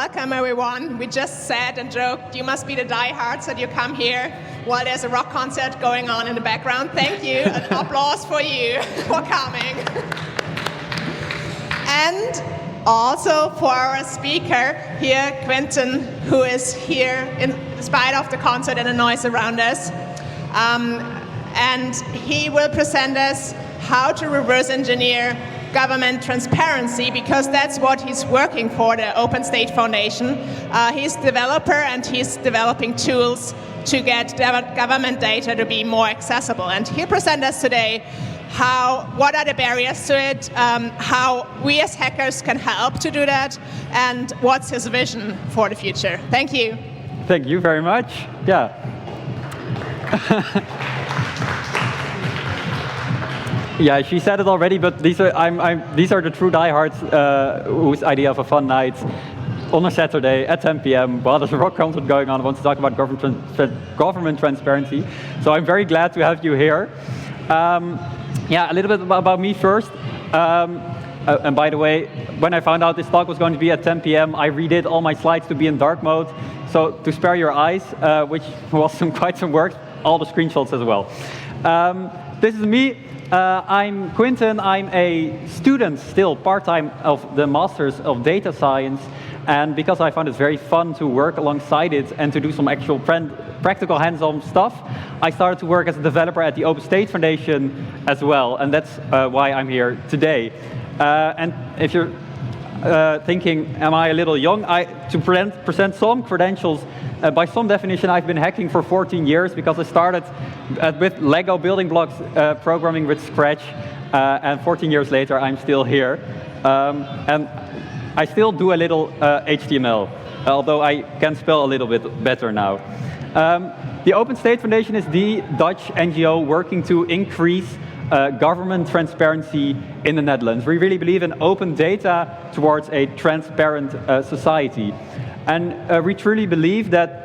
welcome everyone. We just said and joked, you must be the diehards that you come here while there's a rock concert going on in the background. Thank you, and applause for you for coming. And also for our speaker here, Quentin, who is here in spite of the concert and the noise around us. And he will present us how to reverse engineer government transparency, because that's what he's working for, the Open State Foundation. He's a developer and he's developing tools to get government data to be more accessible. And he'll present us today what are the barriers to it, how we as hackers can help to do that, and what's his vision for the future. Thank you. Thank you very much. Yeah. Yeah, she said it already, but these are the true diehards whose idea of a fun night on a Saturday at 10 p.m. while there's a rock concert going on wants to talk about government transparency. So I'm very glad to have you here. Yeah, a little bit about me first. And by the way, when I found out this talk was going to be at 10 p.m., I redid all my slides to be in dark mode. So to spare your eyes, which was quite some work, all the screenshots as well. This is me. I'm Quinten. I'm a student still, part-time, of the Masters of Data Science. And because I found it very fun to work alongside it and to do some actual practical hands-on stuff, I started to work as a developer at the Open State Foundation as well. And that's why I'm here today. And if you're thinking, am I a little young? To present some credentials, by some definition, I've been hacking for 14 years because I started with Lego building blocks, programming with Scratch, and 14 years later, I'm still here. And I still do a little HTML, although I can spell a little bit better now. The Open State Foundation is the Dutch NGO working to increase government transparency in the Netherlands. We really believe in open data towards a transparent society. And we truly believe that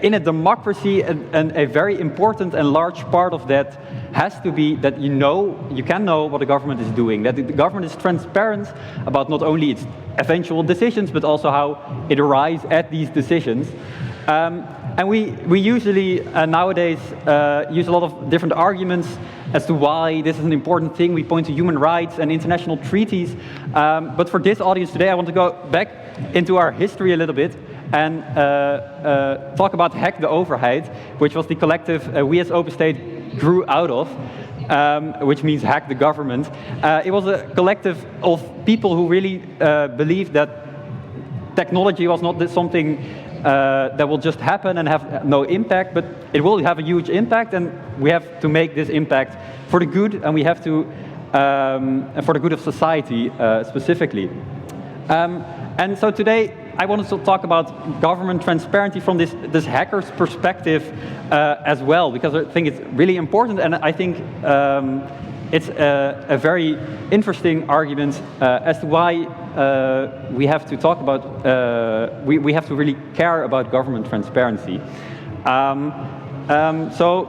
in a democracy, and a very important and large part of that has to be that you can know what the government is doing, that the government is transparent about not only its eventual decisions, but also how it arrives at these decisions. And we usually nowadays use a lot of different arguments as to why this is an important thing. We point to human rights and international treaties. But for this audience today, I want to go back into our history a little bit and talk about Hack the Overheid, which was the collective we as Open State grew out of, which means hack the government. It was a collective of people who really believed that technology was not something that will just happen and have no impact, but it will have a huge impact, and we have to make this impact for the good, and we have to for the good of society specifically. And so today I wanted to talk about government transparency from this hacker's perspective as well, because I think it's really important, and I think it's a very interesting argument as to why we have to talk about, we have to really care about government transparency. So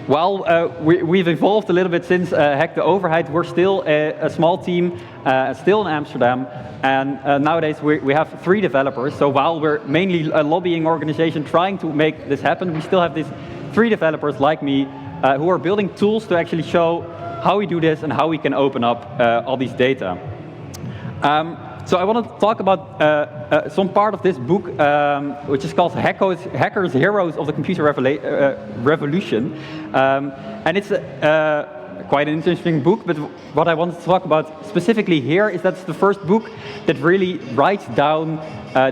while we've evolved a little bit since Hack the Overheid, we're still a small team, still in Amsterdam, and nowadays we have 3 developers. So while we're mainly a lobbying organization trying to make this happen, we still have these 3 developers like me who are building tools to actually show how we do this and how we can open up all these data. So I want to talk about some part of this book, which is called Hackers, Heroes of the Computer Revolution. And it's quite an interesting book, but what I wanted to talk about specifically here is that's the first book that really writes down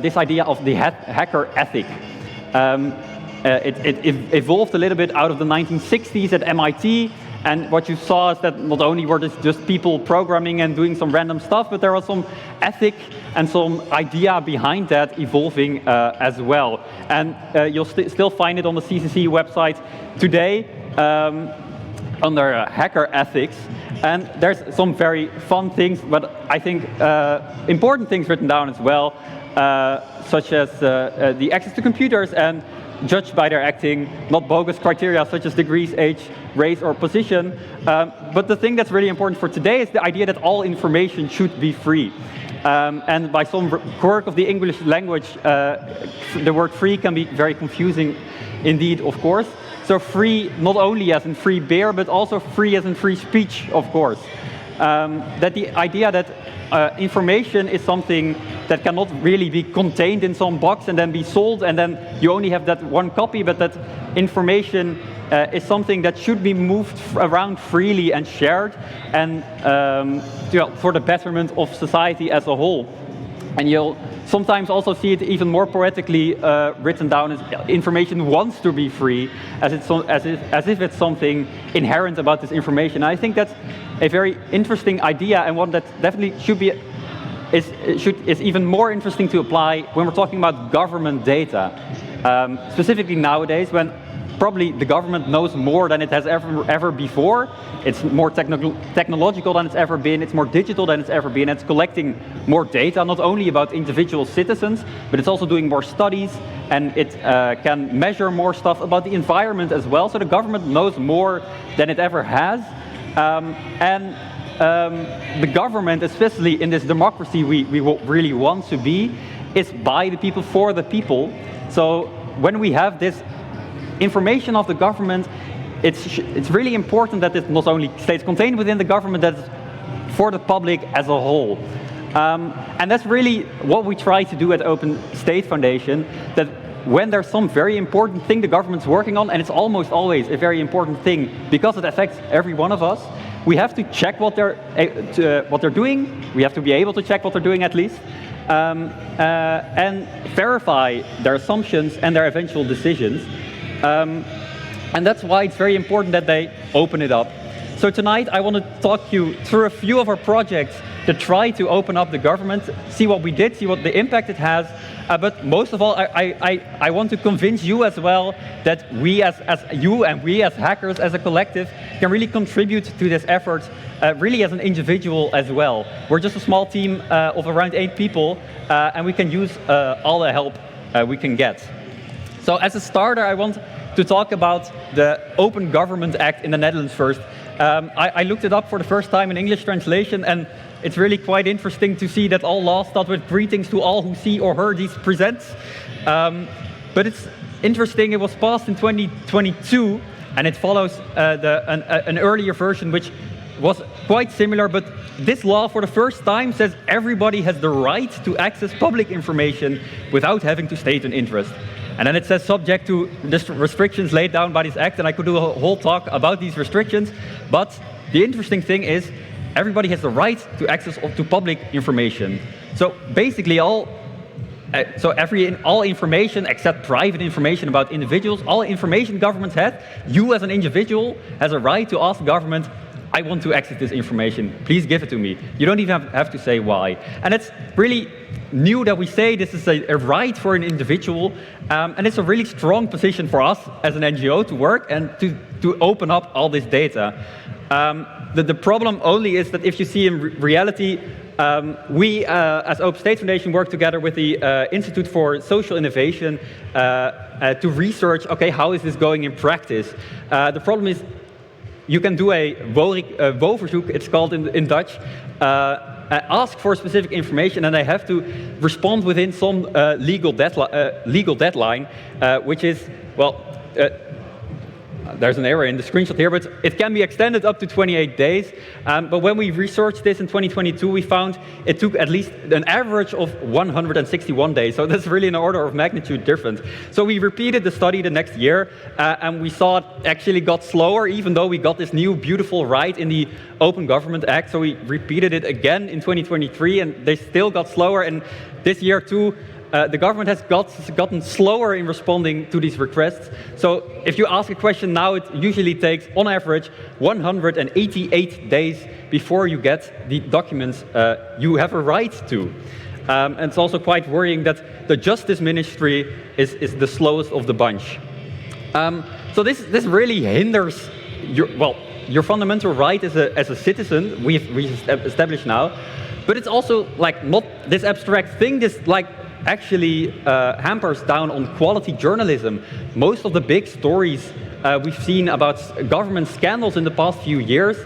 this idea of the hacker ethic. It evolved a little bit out of the 1960s at MIT. And what you saw is that not only were this just people programming and doing some random stuff, but there was some ethic and some idea behind that evolving as well. And you'll still find it on the CCC website today under hacker ethics. And there's some very fun things, but I think important things written down as well, such as the access to computers and judged by their acting, not bogus criteria such as degrees, age, race, or position. But the thing that's really important for today is the idea that all information should be free. And by some quirk of the English language, the word free can be very confusing indeed, of course. So free not only as in free beer, but also free as in free speech, of course. That the idea that information is something that cannot really be contained in some box and then be sold, and then you only have that one copy, but that information is something that should be moved around freely and shared, and for the betterment of society as a whole. And you'll sometimes also see it even more poetically written down as information wants to be free, as if it's something inherent about this information. And I think that's a very interesting idea, and one that definitely should be is even more interesting to apply when we're talking about government data, specifically nowadays when probably the government knows more than it has ever before. It's more technological than it's ever been. It's more digital than it's ever been. It's collecting more data, not only about individual citizens, but it's also doing more studies, and it can measure more stuff about the environment as well. So the government knows more than it ever has. The government, especially in this democracy we really want to be, is by the people, for the people. So when we have this information of the government, it's really important that it not only stays contained within the government, that it's for the public as a whole. And that's really what we try to do at Open State Foundation, that when there's some very important thing the government's working on, and it's almost always a very important thing because it affects every one of us, we have to check what they're doing. We have to be able to check what they're doing at least, and verify their assumptions and their eventual decisions. And that's why it's very important that they open it up. So tonight I want to talk you through a few of our projects that try to open up the government, see what we did, see what the impact it has. But most of all, I want to convince you as well that we as you and we as hackers, as a collective, can really contribute to this effort, really as an individual as well. We're just a small team of around 8 people, and we can use all the help we can get. So as a starter, I want to talk about the Open Government Act in the Netherlands first. I looked it up for the first time in English translation, and it's really quite interesting to see that all laws start with greetings to all who see or hear these presents. But it's interesting, it was passed in 2022, and it follows an earlier version which was quite similar, but this law for the first time says everybody has the right to access public information without having to state an interest. And then it says subject to restrictions laid down by this act, and I could do a whole talk about these restrictions, but the interesting thing is everybody has the right to access to public information. So basically all information except private information about individuals, all information governments have, you as an individual has a right to ask the government, I want to access this information, please give it to me. You don't even have to say why. And it's really new that we say this is a right for an individual, and it's a really strong position for us as an NGO to work and to open up all this data. The problem only is that if you see in reality, we as Open State Foundation work together with the Institute for Social Innovation to research, okay, how is this going in practice? The problem is you can do a woonverzoek, it's called in Dutch, ask for specific information, and they have to respond within some legal deadline, which is, well, there's an error in the screenshot here, but it can be extended up to 28 days. But when we researched this in 2022, we found it took at least an average of 161 days. So that's really an order of magnitude different. So we repeated the study the next year, and we saw it actually got slower, even though we got this new beautiful right in the Open Government Act. So we repeated it again in 2023, and they still got slower. And this year too, the government has gotten slower in responding to these requests. So if you ask a question now, it usually takes, on average, 188 days before you get the documents you have a right to. And it's also quite worrying that the Justice Ministry is the slowest of the bunch. So this really hinders your fundamental right as a citizen, we've established now. But it's also like not this abstract thing, this like actually hampers down on quality journalism. Most of the big stories we've seen about government scandals in the past few years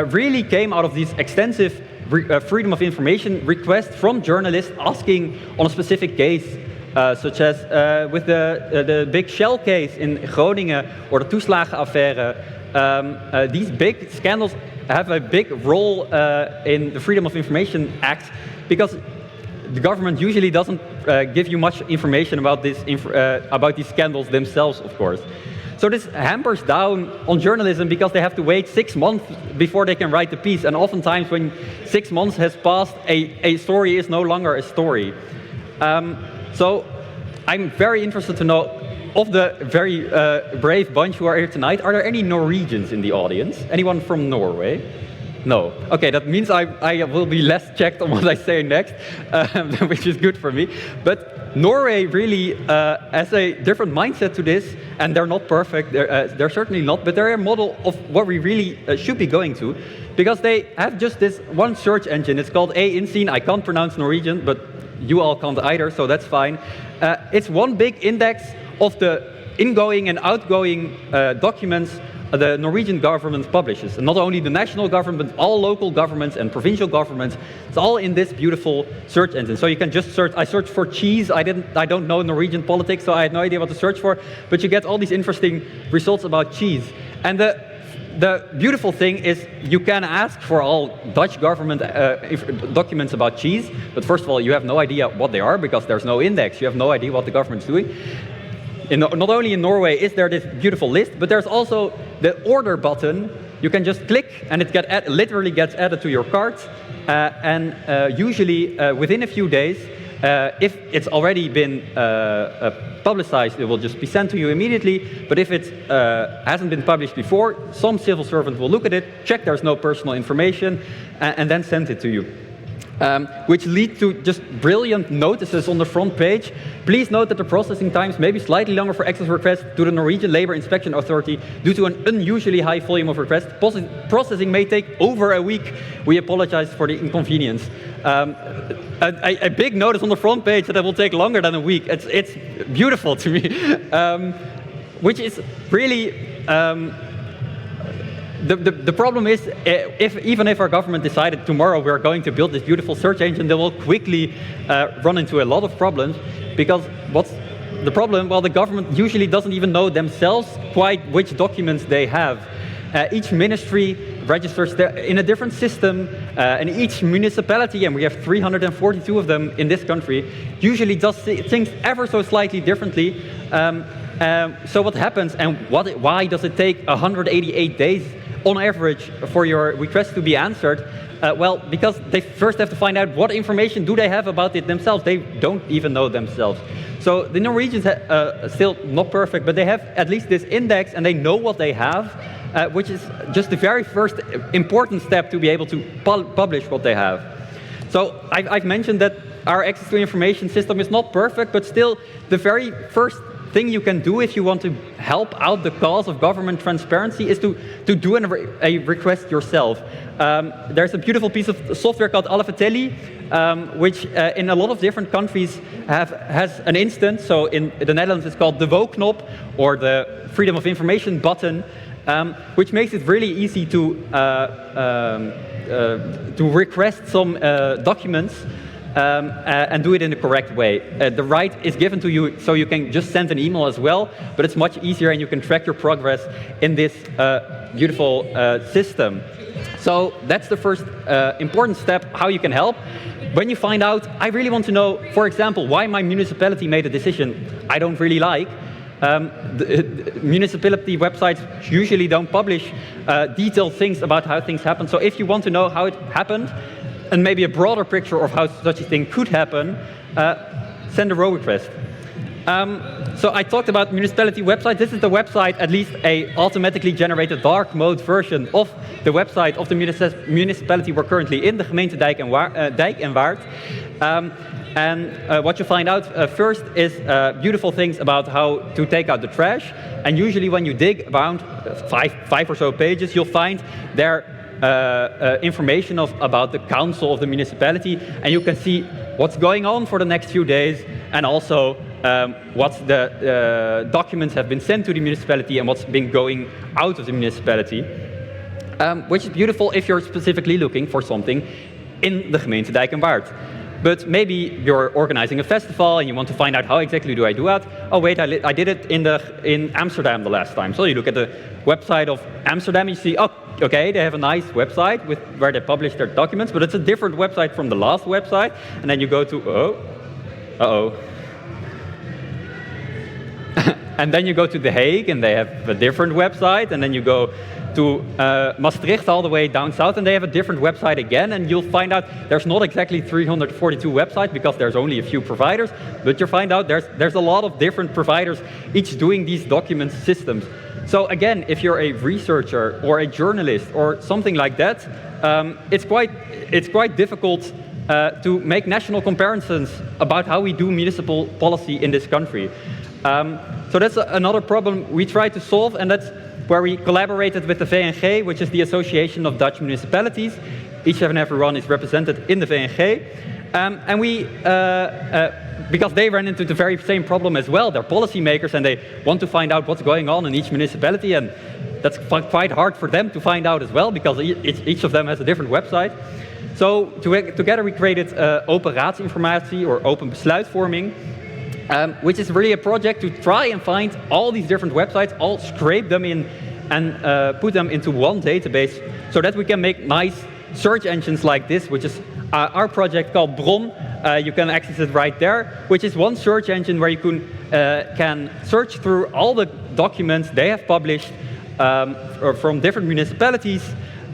really came out of these extensive freedom of information requests from journalists asking on a specific case, such as with the big Shell case in Groningen or the toeslagenaffaire. These big scandals have a big role in the Freedom of Information Act, because the government usually doesn't give you much information about these scandals themselves, of course. So this hampers down on journalism because they have to wait 6 months before they can write the piece, and oftentimes when 6 months has passed, a story is no longer a story. So I'm very interested to know, of the very brave bunch who are here tonight, are there any Norwegians in the audience? Anyone from Norway? No. Okay, that means I will be less checked on what I say next, which is good for me. But Norway really has a different mindset to this, and they're not perfect. They're certainly not, but they're a model of what we really should be going to, because they have just this one search engine. It's called Innsyn. I can't pronounce Norwegian, but you all can't either, so that's fine. It's one big index of the ingoing and outgoing documents the Norwegian government publishes. And not only the national government, all local governments and provincial governments. It's all in this beautiful search engine. So you can just search. I searched for cheese. I don't know Norwegian politics, so I had no idea what to search for. But you get all these interesting results about cheese. And the beautiful thing is you can ask for all Dutch government documents about cheese. But first of all, you have no idea what they are because there's no index. You have no idea what the government's doing. Not only in Norway is there this beautiful list, but there's also the order button. You can just click and it literally gets added to your cart. Usually within a few days, if it's already been publicized, it will just be sent to you immediately. But if it hasn't been published before, some civil servant will look at it, check there's no personal information, and then send it to you. Which lead to just brilliant notices on the front page. Please note that the processing times may be slightly longer for access requests to the Norwegian Labour Inspection Authority due to an unusually high volume of requests. Processing may take over a week. We apologize for the inconvenience. A big notice on the front page that it will take longer than a week. It's beautiful to me. Which is really... The problem is, even if our government decided tomorrow we're going to build this beautiful search engine, they will quickly run into a lot of problems, because what's the problem? Well, the government usually doesn't even know themselves quite which documents they have. Each ministry registers in a different system, and each municipality, and we have 342 of them in this country, usually does things ever so slightly differently. So what happens, and why does it take 188 days on average for your request to be answered? Well, because they first have to find out what information do they have about it themselves. They don't even know themselves. So the Norwegians are still not perfect, but they have at least this index and they know what they have, which is just the very first important step to be able to publish what they have. So I've mentioned that our access to information system is not perfect, but still the very first thing you can do if you want to help out the cause of government transparency is to do a request yourself. There's a beautiful piece of software called Alfatelli, which in a lot of different countries has an instance. So in the Netherlands it's called the WO-knop, or the Freedom of Information button, which makes it really easy to request some documents. And do it in the correct way. The right is given to you, so you can just send an email as well, but it's much easier and you can track your progress in this beautiful system. So that's the first important step, how you can help. When you find out, I really want to know, for example, why my municipality made a decision I don't really like. The municipality websites usually don't publish detailed things about how things happen. So if you want to know how it happened, and maybe a broader picture of how such a thing could happen, send a row request. So I talked about municipality websites. This is the website, at least a automatically generated dark mode version of the website of the municipality we're currently in, the gemeente Dijk en Waard. And what you find out first is beautiful things about how to take out the trash. And usually when you dig around five or so pages, you'll find there information about the council of the municipality, and you can see what's going on for the next few days, and also what the documents have been sent to the municipality and what's been going out of the municipality, which is beautiful if you're specifically looking for something in de gemeente Dijk en Waard. But maybe you're organizing a festival and you want to find out how exactly do I do that. Oh wait, I did it in Amsterdam the last time. So you look at the website of Amsterdam and you see, oh, okay, they have a nice website where they publish their documents, but it's a different website from the last website. And then you go to, and then you go to The Hague and they have a different website. And then you go to Maastricht all the way down south and they have a different website again. And you'll find out there's not exactly 342 websites because there's only a few providers. But you'll find out there's a lot of different providers, each doing these document systems. So again, if you're a researcher or a journalist or something like that, it's quite difficult to make national comparisons about how we do municipal policy in this country. So that's another problem we try to solve, and that's where we collaborated with the VNG, which is the Association of Dutch Municipalities. Each and every one is represented in the VNG. And we, because they ran into the very same problem as well, they're policymakers and they want to find out what's going on in each municipality, and that's quite hard for them to find out as well, because each of them has a different website. So together we created Open Raadsinformatie, or Open Besluitvorming, which is really a project to try and find all these different websites, all scrape them in and put them into one database so that we can make nice search engines like this, which is our project called Bron. You can access it right there, which is one search engine where you can search through all the documents they have published from different municipalities.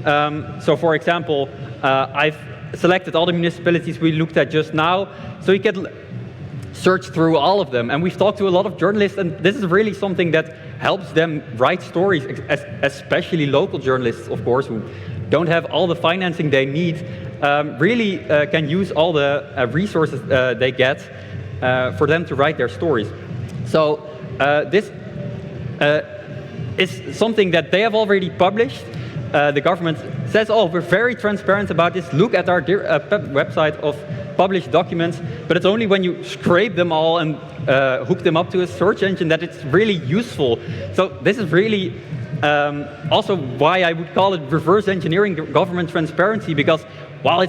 So for example, I've selected all the municipalities we looked at just now, so you can search through all of them. And we've talked to a lot of journalists, and this is really something that helps them write stories, especially local journalists, of course, who don't have all the financing they need, really can use all the resources they get for them to write their stories. So this is something that they have already published. The government says, oh, we're very transparent about this. Look at our website of published documents. But it's only when you scrape them all and hook them up to a search engine that it's really useful. So this is really also why I would call it reverse engineering government transparency, because while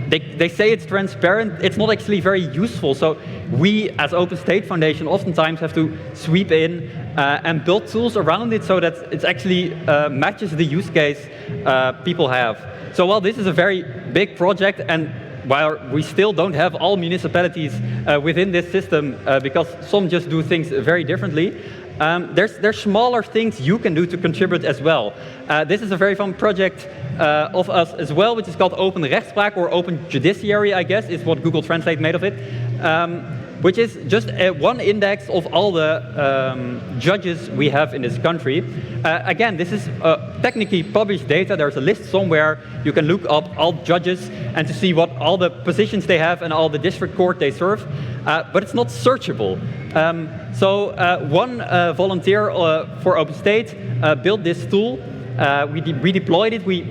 they say it's transparent, it's not actually very useful. So we, as Open State Foundation, oftentimes have to sweep in and build tools around it so that it actually matches the use case people have. So while this is a very big project, and while we still don't have all municipalities within this system, because some just do things very differently, there's smaller things you can do to contribute as well. This is a very fun project of us as well, which is called Open Rechtspraak, or Open Judiciary, I guess, is what Google Translate made of it, which is just one index of all the judges we have in this country. Again, this is technically published data. There's a list somewhere. You can look up all judges and to see what all the positions they have and all the district court they serve, but it's not searchable. So one volunteer for Open State built this tool. We deployed it. We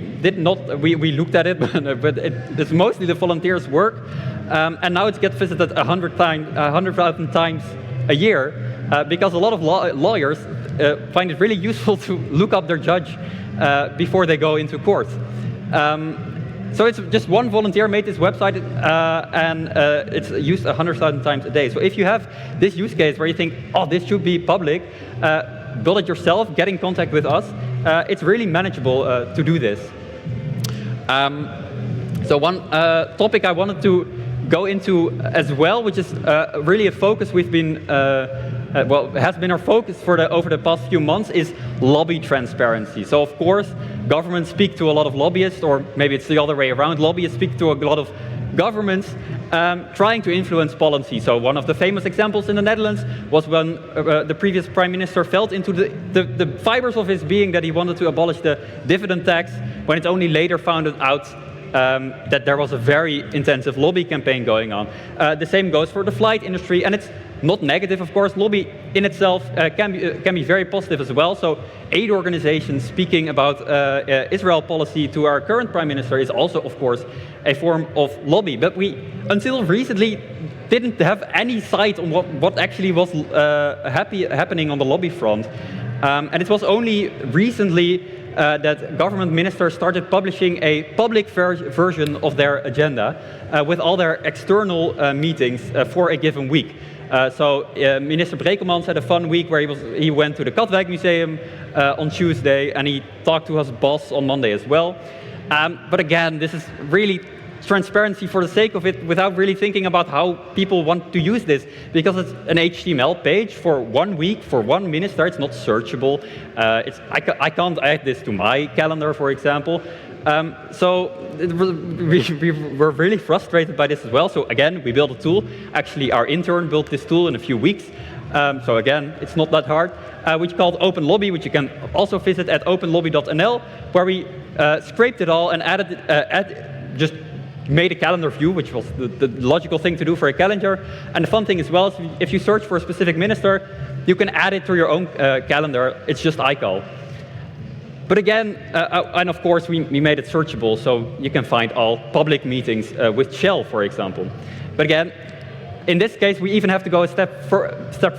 looked at it, but it's mostly the volunteers' work. And now it gets visited 100,000 times a year, because a lot of lawyers find it really useful to look up their judge before they go into court. So it's just one volunteer made this website, and it's used 100,000 times a day. So if you have this use case where you think, oh, this should be public, build it yourself, get in contact with us. It's really manageable to do this. So one topic I wanted to go into as well, which is really a focus we've been, has been our focus for over the past few months, is lobby transparency. So of course, governments speak to a lot of lobbyists, or maybe it's the other way around. Lobbyists speak to a lot of governments trying to influence policy. So one of the famous examples in the Netherlands was when the previous prime minister felt into the fibers of his being that he wanted to abolish the dividend tax, when it only later found out that there was a very intensive lobby campaign going on. The same goes for the flight industry, and it's not negative, of course. Lobby in itself can be very positive as well. So aid organizations speaking about Israel policy to our current prime minister is also, of course, a form of lobby. But we, until recently, didn't have any sight on what actually was happening on the lobby front. And it was only recently that government ministers started publishing a public version of their agenda with all their external meetings for a given week. Minister Brekelmans had a fun week where he went to the Katwijk Museum on Tuesday, and he talked to his boss on Monday as well. But again, this is really transparency for the sake of it without really thinking about how people want to use this, because it's an HTML page for 1 week for one minister. It's not searchable. I can't add this to my calendar, for example. We were really frustrated by this as well. So again, we built a tool. Actually, our intern built this tool in a few weeks. So again, it's not that hard, which is called Open Lobby, which you can also visit at openlobby.nl, where we scraped it all and just made a calendar view, which was the logical thing to do for a calendar. And the fun thing as well is if you search for a specific minister, you can add it to your own calendar. It's just iCal. But again, and of course, we made it searchable, so you can find all public meetings with Shell, for example. But again, in this case, we even have to go a step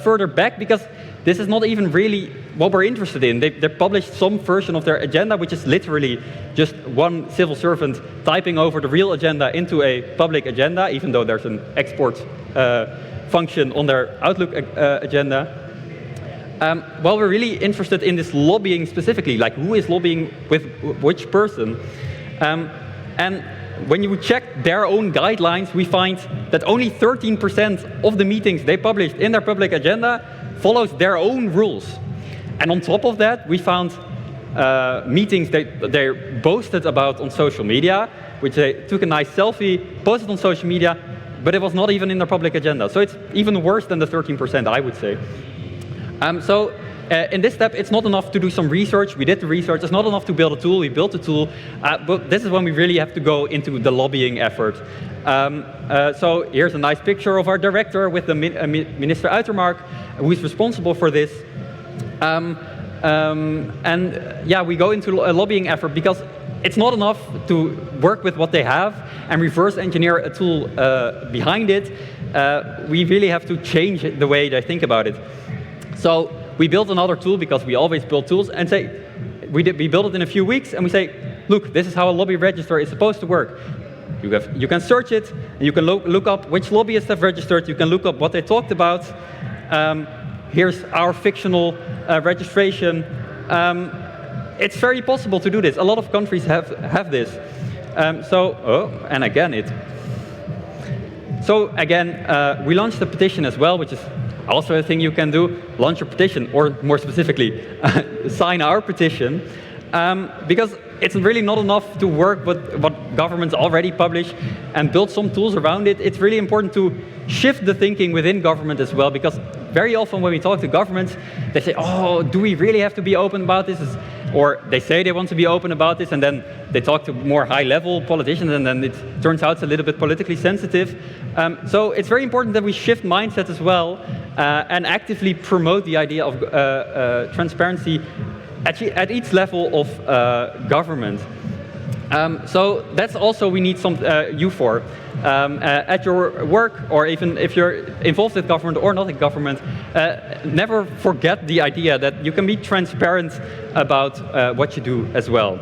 further back, because this is not even really what we're interested in. They published some version of their agenda, which is literally just one civil servant typing over the real agenda into a public agenda, even though there's an export function on their Outlook agenda. Well, we're really interested in this lobbying specifically, like who is lobbying with which person. And when you check their own guidelines, we find that only 13% of the meetings they published in their public agenda follows their own rules. And on top of that, we found meetings they boasted about on social media, which they took a nice selfie, posted on social media, but it was not even in their public agenda. So it's even worse than the 13%, I would say. In this step, it's not enough to do some research. We did the research. It's not enough to build a tool. We built a tool. But this is when we really have to go into the lobbying effort. So here's a nice picture of our director with the Minister Uitermark, who is responsible for this. Yeah, we go into a lobbying effort because it's not enough to work with what they have and reverse engineer a tool behind it. We really have to change the way they think about it. So we built another tool, because we always build tools, and we built it in a few weeks, and we say, look, this is how a lobby register is supposed to work. You can search it, and you can look up which lobbyists have registered. You can look up what they talked about. Here's our fictional registration. It's very possible to do this. A lot of countries have this. And again, So again, we launched a petition as well, which is also a thing you can do. Launch a petition, or more specifically, sign our petition. Because it's really not enough to work with what governments already publish and build some tools around it. It's really important to shift the thinking within government as well, because very often when we talk to governments, they say, oh, do we really have to be open about this? Or they say they want to be open about this, and then they talk to more high-level politicians, and then it turns out it's a little bit politically sensitive. So it's very important that we shift mindset as well, and actively promote the idea of transparency at each level of government. So that's also we need you for. At your work, or even if you're involved with government or not in government, never forget the idea that you can be transparent about what you do as well.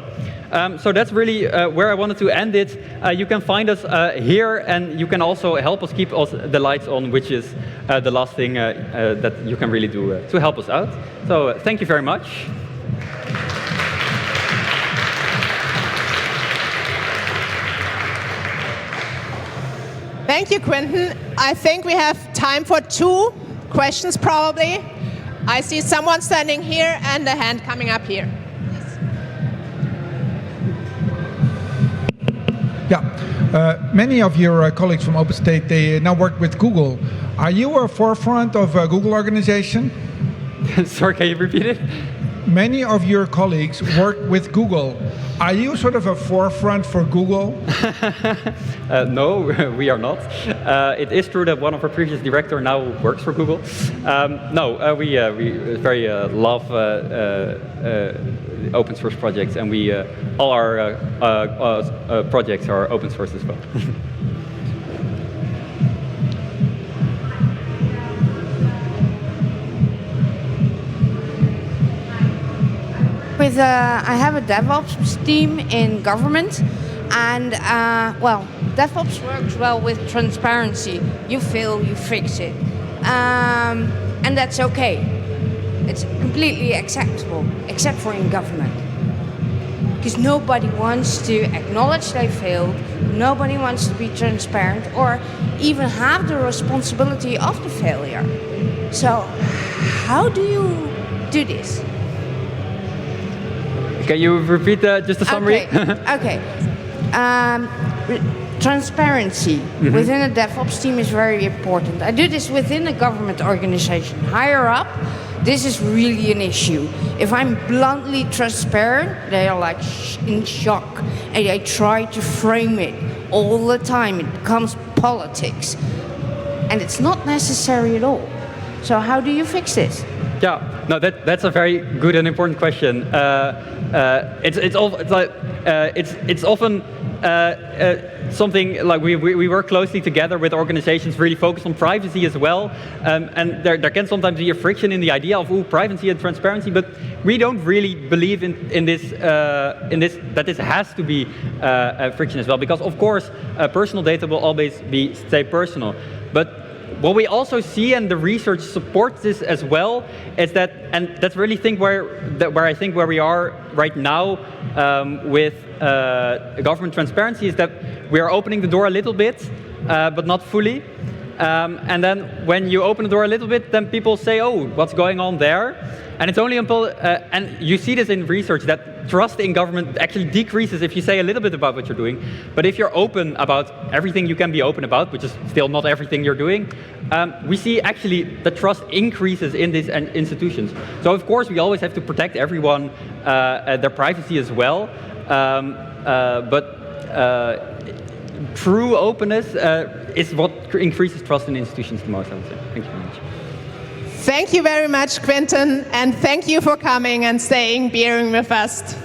So that's really where I wanted to end it. You can find us here, and you can also help us keep the lights on, which is the last thing that you can really do to help us out. So thank you very much. Thank you, Quinten. I think we have time for 2 questions, probably. I see someone standing here and a hand coming up here. Yeah, many of your colleagues from OpenState, they now work with Google. Are you a forefront of a Google organization? Sorry, can you repeat it? Many of your colleagues work with Google. Are you sort of a forefront for Google? No, we are not. It is true that one of our previous directors now works for Google. No, we very love open source projects, and all our projects are open source as well. with I have a DevOps team in government, and DevOps works well with transparency. You fail, you fix it, and that's okay. It's completely acceptable, except for in government. Because nobody wants to acknowledge they failed, nobody wants to be transparent or even have the responsibility of the failure. So, how do you do this? Can you repeat just the summary? Okay. Transparency within a DevOps team is very important. I do this within a government organization. Higher up, this is really an issue. If I'm bluntly transparent, they are like in shock. And I try to frame it all the time. It becomes politics. And it's not necessary at all. So how do you fix this? Yeah, no, that's a very good and important question. It's often something like we work closely together with organizations really focused on privacy as well, and there can sometimes be a friction in the idea of privacy and transparency, but we don't really believe in this that this has to be a friction as well, because of course personal data will always stay personal, but what we also see, and the research supports this as well, is that, and that's really where we are right now with government transparency, is that we are opening the door a little bit, but not fully. And then when you open the door a little bit, then people say, "Oh, what's going on there?" And it's only until, and you see this in research, that trust in government actually decreases if you say a little bit about what you're doing. But if you're open about everything you can be open about, which is still not everything you're doing, we see actually the trust increases in these institutions. So of course we always have to protect everyone, their privacy as well. But true openness is what increases trust in institutions the most, I would say. Thank you very much. Thank you very much, Quentin, and thank you for coming and staying, bearing with us,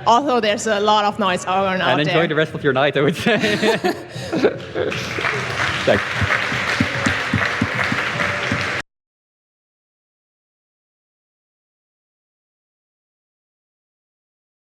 although there's a lot of noise going on out there. And enjoy the rest of your night, I would say. Thanks.